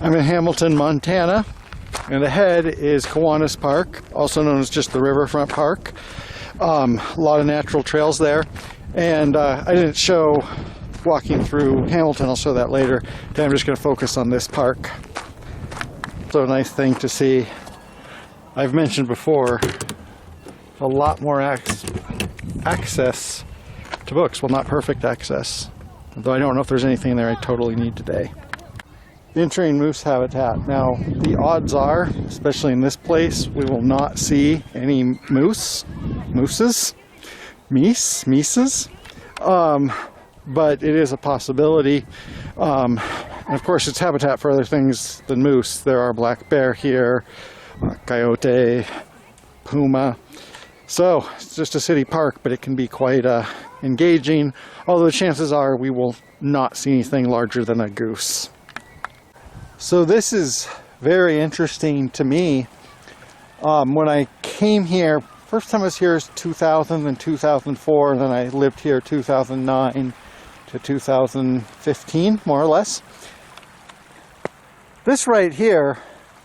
I'm in Hamilton, Montana, and ahead is Kiwanis Park, also known as just the Riverfront Park. A lot of natural trails there, and I didn't show walking through Hamilton. I'll show that later. Today I'm just going to focus on this park. So a nice thing to see. I've mentioned before, a lot more access to books. Well, not perfect access, though I don't know if there's anything there I totally need today. Entering moose habitat. Now, the odds are, especially in this place, we will not see any mooses, but it is a possibility. And of course, it's habitat for other things than moose. There are black bear here, coyote, puma. So it's just a city park, but it can be quite engaging, although the chances are we will not see anything larger than a goose. So this is very interesting to me. When I came here, first time I was here is 2000 and 2004, and then I lived here 2009 to 2015, more or less. This right here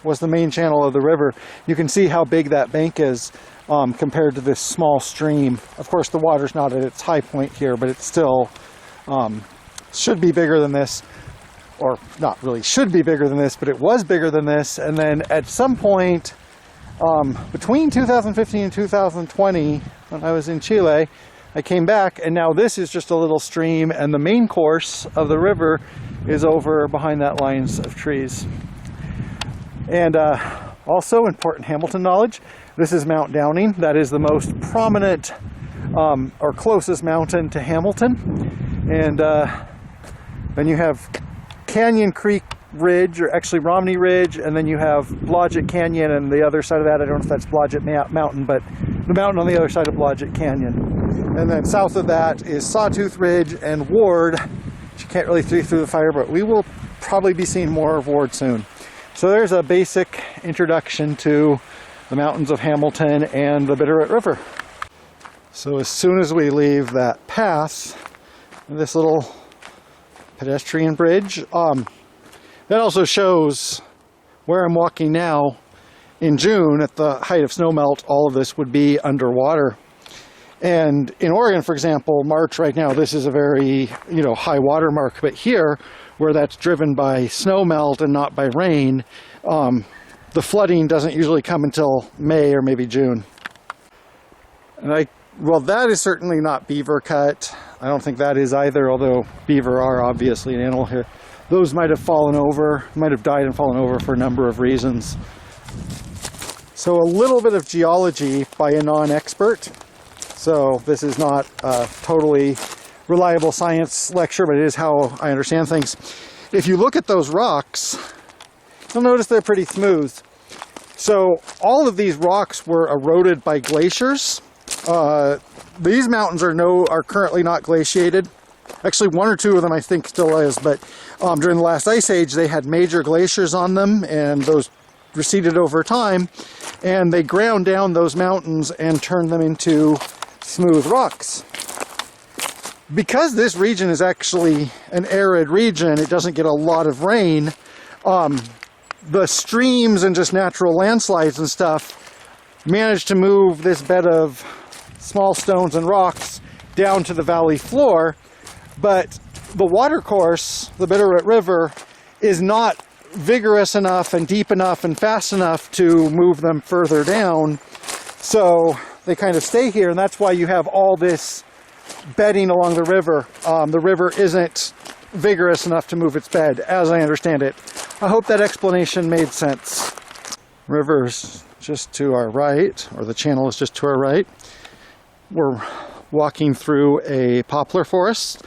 was the main channel of the river. You can see how big that bank is compared to this small stream. Of course, the water's not at its high point here, but it still should be bigger than this. Or not really should be bigger than this, but it was bigger than this. And then at some point between 2015 and 2020, when I was in Chile, I came back, and now this is just a little stream, and the main course of the river is over behind that lines of trees. And also important Hamilton knowledge, this is Mount Downing. That is the most prominent or closest mountain to Hamilton. And then you have Canyon Creek Ridge, or actually Romney Ridge, and then you have Blodgett Canyon, and the other side of that, I don't know if that's Blodgett Mountain, but the mountain on the other side of Blodgett Canyon. And then south of that is Sawtooth Ridge and Ward, which you can't really see through the fire, but we will probably be seeing more of Ward soon. So there's a basic introduction to the mountains of Hamilton and the Bitterroot River. So as soon as we leave that path, this little pedestrian bridge, that also shows where I'm walking now. In June, at the height of snowmelt, all of this would be underwater. And in Oregon, for example, March right now, this is a very, high water mark. But here, where that's driven by snowmelt and not by rain, the flooding doesn't usually come until May or maybe June. And well, that is certainly not beaver cut. I don't think that is either, although beaver are obviously an animal here. Those might have fallen over, might have died and fallen over for a number of reasons. So a little bit of geology by a non-expert. So this is not a totally reliable science lecture, but it is how I understand things. If you look at those rocks, you'll notice they're pretty smooth. So all of these rocks were eroded by glaciers. These mountains are currently not glaciated. Actually, one or two of them I think still is, but during the last ice age they had major glaciers on them, and those receded over time, and they ground down those mountains and turned them into smooth rocks. Because this region is actually an arid region, it doesn't get a lot of rain, the streams and just natural landslides and stuff managed to move this bed of small stones and rocks down to the valley floor, but the water course, the Bitterroot River, is not vigorous enough and deep enough and fast enough to move them further down, so they kind of stay here, and that's why you have all this bedding along the river. The river isn't vigorous enough to move its bed, as I understand it. I hope that explanation made sense. River's just to our right, or the channel is just to our right. We're walking through a poplar forest.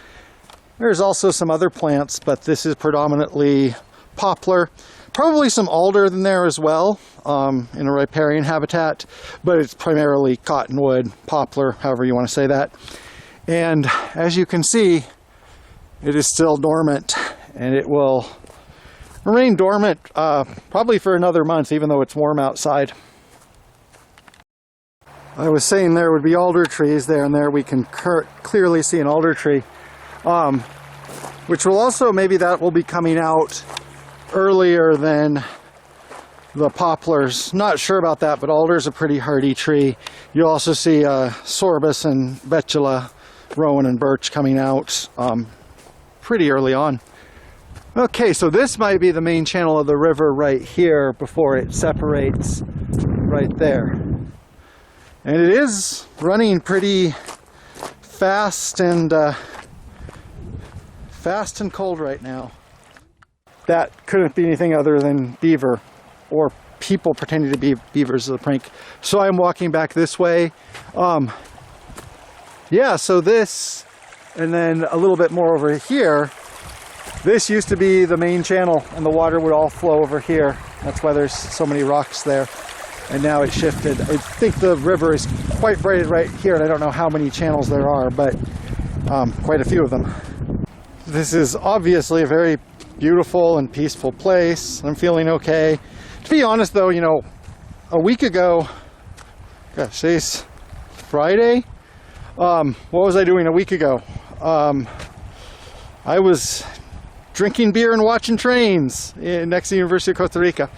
There's also some other plants, but this is predominantly poplar. Probably some alder in there as well, in a riparian habitat, but it's primarily cottonwood, poplar, however you want to say that. And as you can see, it is still dormant, and it will remain dormant probably for another month, even though it's warm outside. I was saying there would be alder trees there, and there we can clearly see an alder tree, which will also, maybe that will be coming out earlier than the poplars. Not sure about that, but alder's a pretty hardy tree. You'll also see sorbus and betula, rowan and birch coming out pretty early on. Okay, so this might be the main channel of the river right here before it separates right there. And it is running pretty fast and cold right now. That couldn't be anything other than beaver, or people pretending to be beavers as a prank. So I'm walking back this way. Yeah, so this, and then a little bit more over here. This used to be the main channel, and the water would all flow over here. That's why there's so many rocks there. And now it shifted. I think the river is quite braided right here, and I don't know how many channels there are, but quite a few of them. This is obviously a very beautiful and peaceful place. I'm feeling okay. To be honest though, you know, a week ago, gosh, today's Friday. What was I doing a week ago? I was drinking beer and watching trains next to the University of Costa Rica.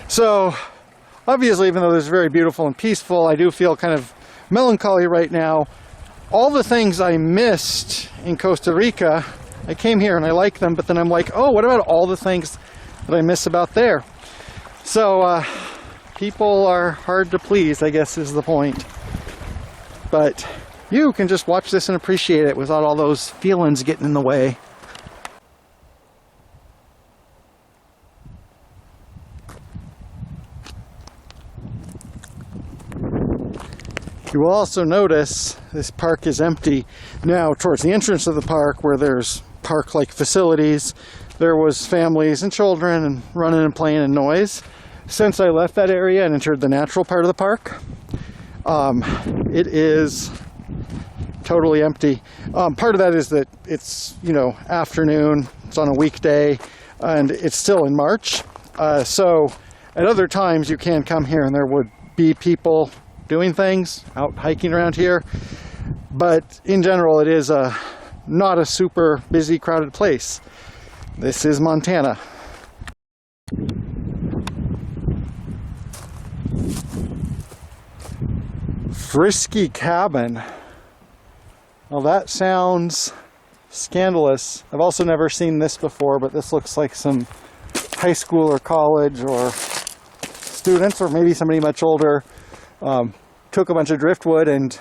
So obviously, even though this is very beautiful and peaceful, I do feel kind of melancholy right now. All the things I missed in Costa Rica, I came here and I like them, but then I'm like, oh, what about all the things that I miss about there? So people are hard to please, I guess is the point. But you can just watch this and appreciate it without all those feelings getting in the way. You will also notice this park is empty. Now, towards the entrance of the park, where there's park-like facilities, there was families and children and running and playing and noise. Since I left that area and entered the natural part of the park, it is totally empty. Part of that is that it's, you know, afternoon, it's on a weekday, and it's still in March. So at other times you can come here and there would be people doing things, out hiking around here. But in general, it is not a super busy, crowded place. This is Montana. Frisky Cabin. Well, that sounds scandalous. I've also never seen this before, but this looks like some high school or college or students, or maybe somebody much older, took a bunch of driftwood and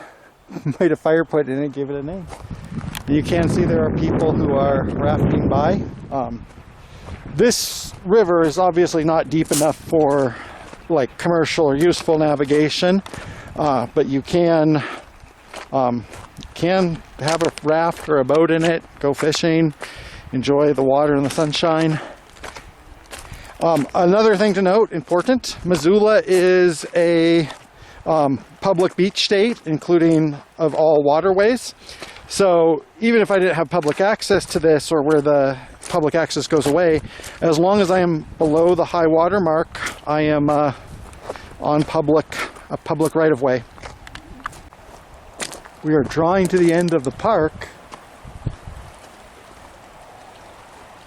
made a fire pit in it, gave it a name. You can see there are people who are rafting by. This river is obviously not deep enough for like commercial or useful navigation, but you can have a raft or a boat in it, go fishing, enjoy the water and the sunshine. Another thing to note, important, Missoula is a public beach state, including of all waterways. So even if I didn't have public access to this, or where the public access goes away, as long as I am below the high water mark, I am on a public right-of-way. We are drawing to the end of the park,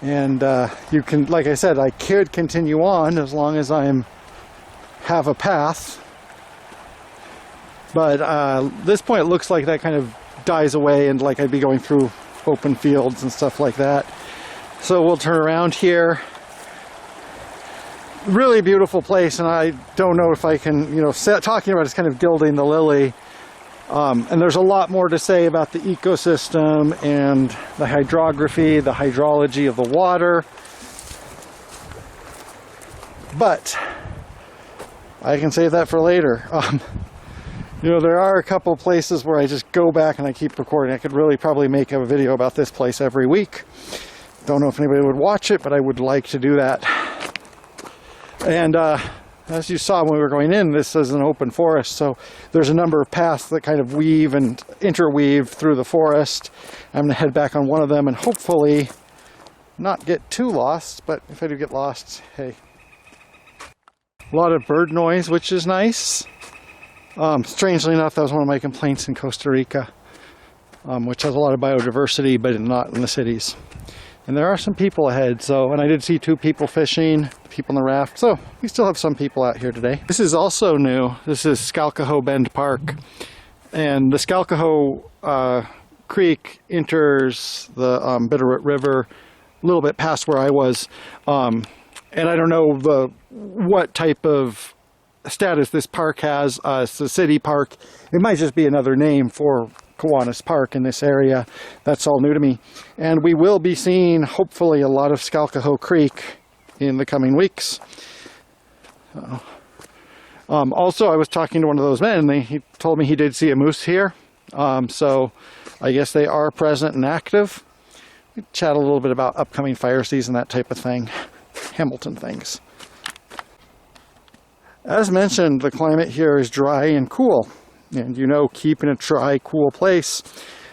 and you can, like I said, I could continue on as long as have a path. But at this point, it looks like that kind of dies away, and like I'd be going through open fields and stuff like that. So we'll turn around here. Really beautiful place, and I don't know if I can, you know, talking about it's kind of gilding the lily. And there's a lot more to say about the ecosystem and the hydrography, the hydrology of the water. But I can save that for later. You know, there are a couple places where I just go back and I keep recording. I could really probably make a video about this place every week. Don't know if anybody would watch it, but I would like to do that. And as you saw when we were going in, this is an open forest, so there's a number of paths that kind of weave and interweave through the forest. I'm going to head back on one of them and hopefully not get too lost, but if I do get lost, hey. A lot of bird noise, which is nice. Strangely enough, that was one of my complaints in Costa Rica, which has a lot of biodiversity, but not in the cities. And there are some people ahead, so, and I did see 2 people fishing, people in the raft, so we still have some people out here today. This is also new. This is Skalkaho Bend Park. And the Skalkaho Creek enters the Bitterroot River a little bit past where I was. And I don't know what type of status this park has. It's a city park. It might just be another name for Kiwanis Park in this area. That's all new to me. And we will be seeing, hopefully, a lot of Skalkaho Creek in the coming weeks. Also, I was talking to one of those men, and he told me he did see a moose here. So I guess they are present and active. We chat a little bit about upcoming fire season, that type of thing. Hamilton things. As mentioned, the climate here is dry and cool. And you know, keeping a dry, cool place.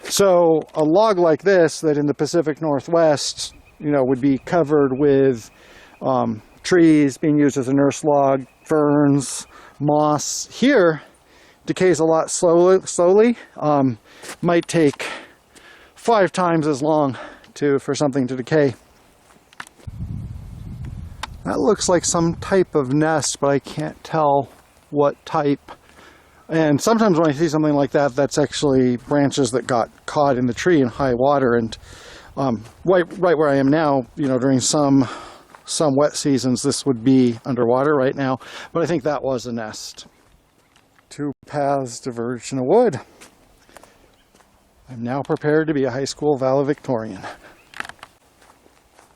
So a log like this, that in the Pacific Northwest, you know, would be covered with trees being used as a nurse log, ferns, moss. Here, decays a lot slowly. Might take 5 times as long for something to decay. That looks like some type of nest, but I can't tell what type. And sometimes when I see something like that, that's actually branches that got caught in the tree in high water. And right where I am now, you know, during some wet seasons, this would be underwater right now. But I think that was a nest. 2 paths diverge in a wood. I'm now prepared to be a high school valedictorian.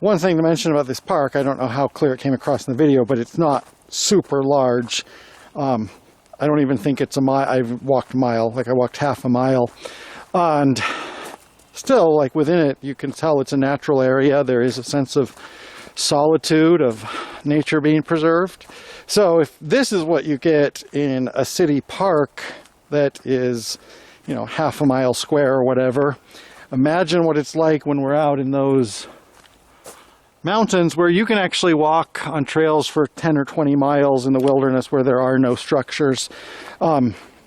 One thing to mention about this park, I don't know how clear it came across in the video, but it's not super large. I don't even think it's a mile. I've walked a mile, like I walked half a mile. And still, like within it, you can tell it's a natural area. There is a sense of solitude, of nature being preserved. So if this is what you get in a city park that is, you know, half a mile square or whatever, imagine what it's like when we're out in those mountains where you can actually walk on trails for 10 or 20 miles in the wilderness where there are no structures.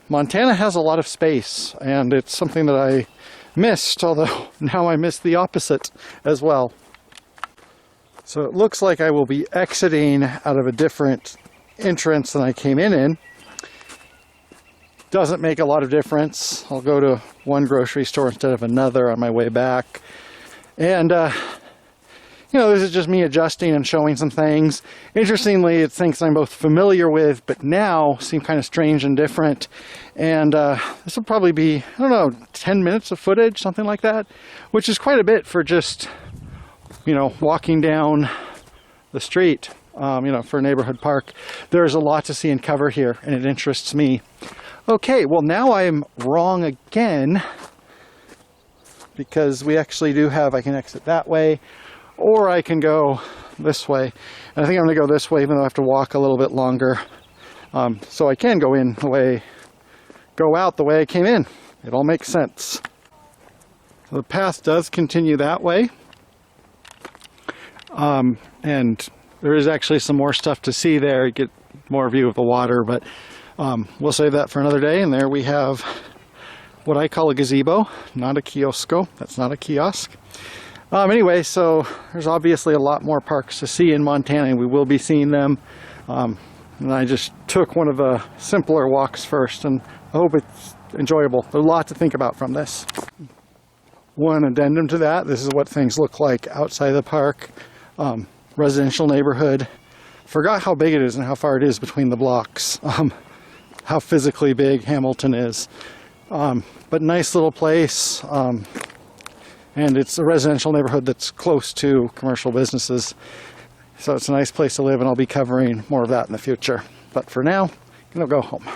Montana has a lot of space, and it's something that I missed, although now I miss the opposite as well. So it looks like I will be exiting out of a different entrance than I came in. Doesn't make a lot of difference. I'll go to one grocery store instead of another on my way back. And you know, this is just me adjusting and showing some things. Interestingly, it's things I'm both familiar with, but now seem kind of strange and different. And this will probably be, I don't know, 10 minutes of footage, something like that, which is quite a bit for just, you know, walking down the street, you know, for a neighborhood park. There's a lot to see and cover here, and it interests me. Okay, well, now I'm wrong again, because we actually do have, I can exit that way, or I can go this way. And I think I'm going to go this way, even though I have to walk a little bit longer. So I can go out the way I came in. It all makes sense. So the path does continue that way. And there is actually some more stuff to see there. You get more view of the water, but we'll save that for another day. And there we have what I call a gazebo, not a kiosco. That's not a kiosk. Anyway, so there's obviously a lot more parks to see in Montana, and we will be seeing them. And I just took one of the simpler walks first, and I hope it's enjoyable. There's a lot to think about from this. One addendum to that, this is what things look like outside the park. Residential neighborhood. Forgot how big it is and how far it is between the blocks. How physically big Hamilton is. But nice little place. And it's a residential neighborhood that's close to commercial businesses. So it's a nice place to live, and I'll be covering more of that in the future. But for now, I'm going to go home.